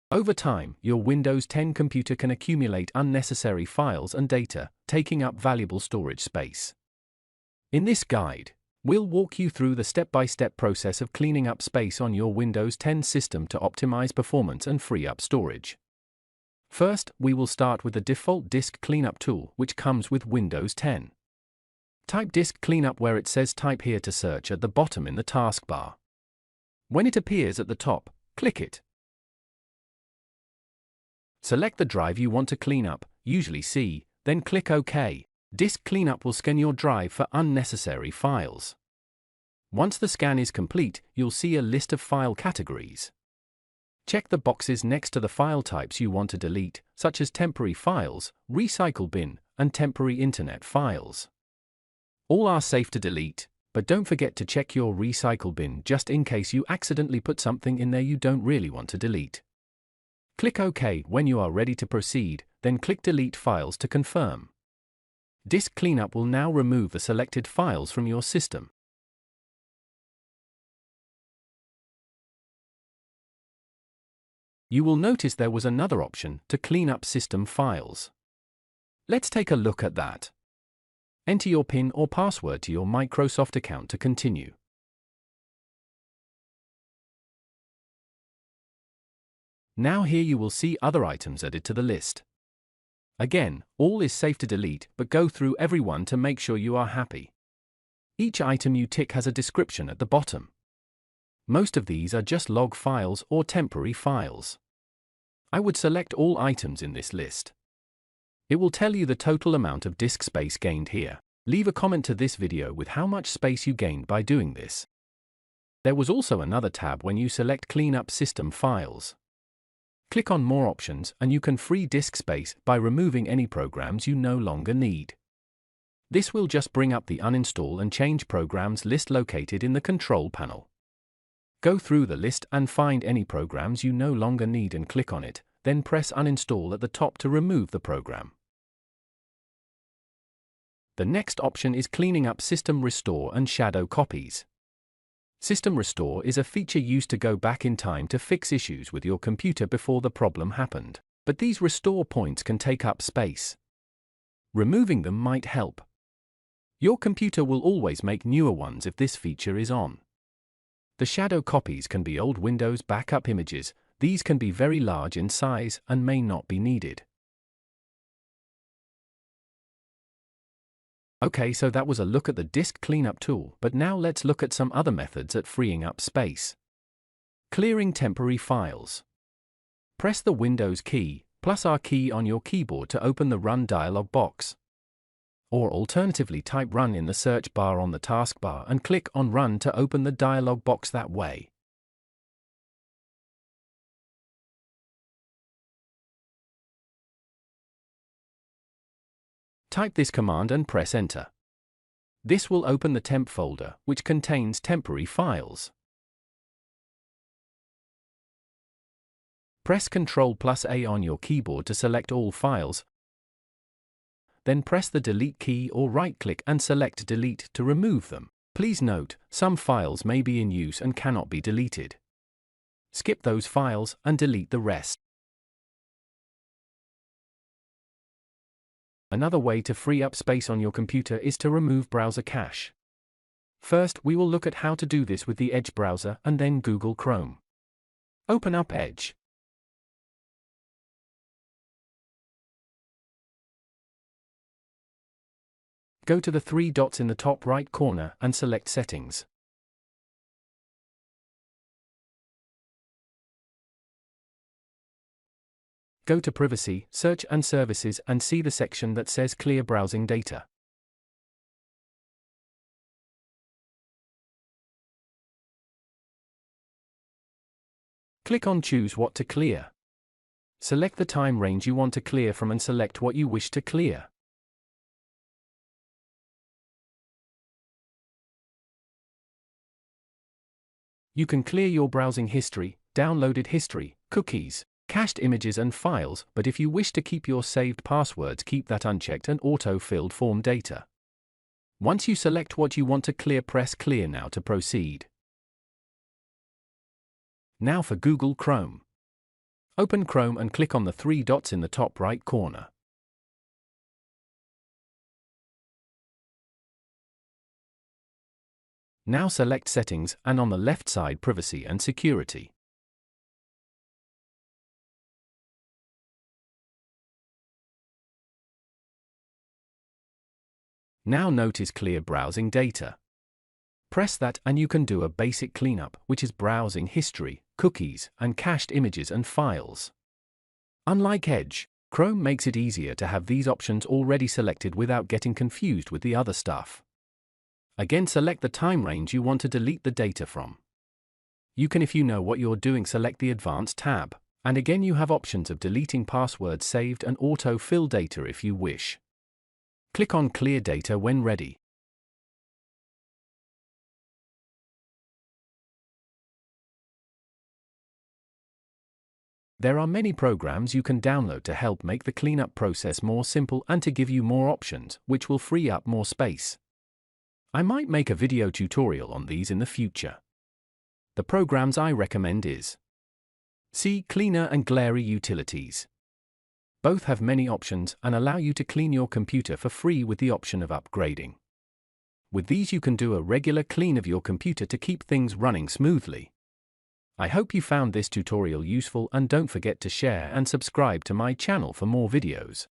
Over time, your Windows 10 computer can accumulate unnecessary files and data, taking up valuable storage space. In this guide, we'll walk you through the step-by-step process of cleaning up space on your Windows 10 system to optimize performance and free up storage. First, we will start with the default disk cleanup tool, which comes with Windows 10. Type disk cleanup where it says type here to search at the bottom in the taskbar. When it appears at the top, click it. Select the drive you want to clean up, usually C, then click OK. Disk cleanup will scan your drive for unnecessary files. Once the scan is complete, you'll see a list of file categories. Check the boxes next to the file types you want to delete, such as temporary files, recycle bin, and temporary internet files. All are safe to delete, but don't forget to check your recycle bin just in case you accidentally put something in there you don't really want to delete. Click OK when you are ready to proceed, then click Delete Files to confirm. Disk cleanup will now remove the selected files from your system. You will notice there was another option to clean up system files. Let's take a look at that. Enter your PIN or password to your Microsoft account to continue. Now here you will see other items added to the list. Again, all is safe to delete, but go through every one to make sure you are happy. Each item you tick has a description at the bottom. Most of these are just log files or temporary files. I would select all items in this list. It will tell you the total amount of disk space gained here. Leave a comment to this video with how much space you gained by doing this. There was also another tab when you select Clean Up System Files. Click on More Options and you can free disk space by removing any programs you no longer need. This will just bring up the Uninstall and Change Programs list located in the Control panel. Go through the list and find any programs you no longer need and click on it, then press Uninstall at the top to remove the program. The next option is cleaning up System Restore and Shadow Copies. System Restore is a feature used to go back in time to fix issues with your computer before the problem happened, but these restore points can take up space. Removing them might help. Your computer will always make newer ones if this feature is on. The shadow copies can be old Windows backup images. These can be very large in size and may not be needed. Okay, so that was a look at the disk cleanup tool, but now let's look at some other methods at freeing up space. Clearing temporary files. Press the Windows key, plus R key on your keyboard to open the Run dialog box. Or alternatively type Run in the search bar on the taskbar and click on Run to open the dialog box that way. Type this command and press Enter. This will open the temp folder, which contains temporary files. Press Ctrl+A on your keyboard to select all files. Then press the Delete key or right-click and select Delete to remove them. Please note, some files may be in use and cannot be deleted. Skip those files and delete the rest. Another way to free up space on your computer is to remove browser cache. First, we will look at how to do this with the Edge browser and then Google Chrome. Open up Edge. Go to the three dots in the top right corner and select Settings. Go to Privacy, Search and Services and see the section that says Clear Browsing Data. Click on Choose what to clear. Select the time range you want to clear from and select what you wish to clear. You can clear your browsing history, downloaded history, cookies, cached images and files, but if you wish to keep your saved passwords, keep that unchecked and auto-filled form data. Once you select what you want to clear, press Clear Now to proceed. Now for Google Chrome. Open Chrome and click on the three dots in the top right corner. Now select Settings and on the left side Privacy and Security. Now notice Clear Browsing Data. Press that and you can do a basic cleanup, which is browsing history, cookies, and cached images and files. Unlike Edge, Chrome makes it easier to have these options already selected without getting confused with the other stuff. Again, select the time range you want to delete the data from. You can, if you know what you're doing, select the Advanced tab, and again you have options of deleting passwords saved and auto-fill data if you wish. Click on Clear Data when ready. There are many programs you can download to help make the cleanup process more simple and to give you more options, which will free up more space. I might make a video tutorial on these in the future. The programs I recommend is CCleaner and Glary Utilities. Both have many options and allow you to clean your computer for free with the option of upgrading. With these you can do a regular clean of your computer to keep things running smoothly. I hope you found this tutorial useful and don't forget to share and subscribe to my channel for more videos.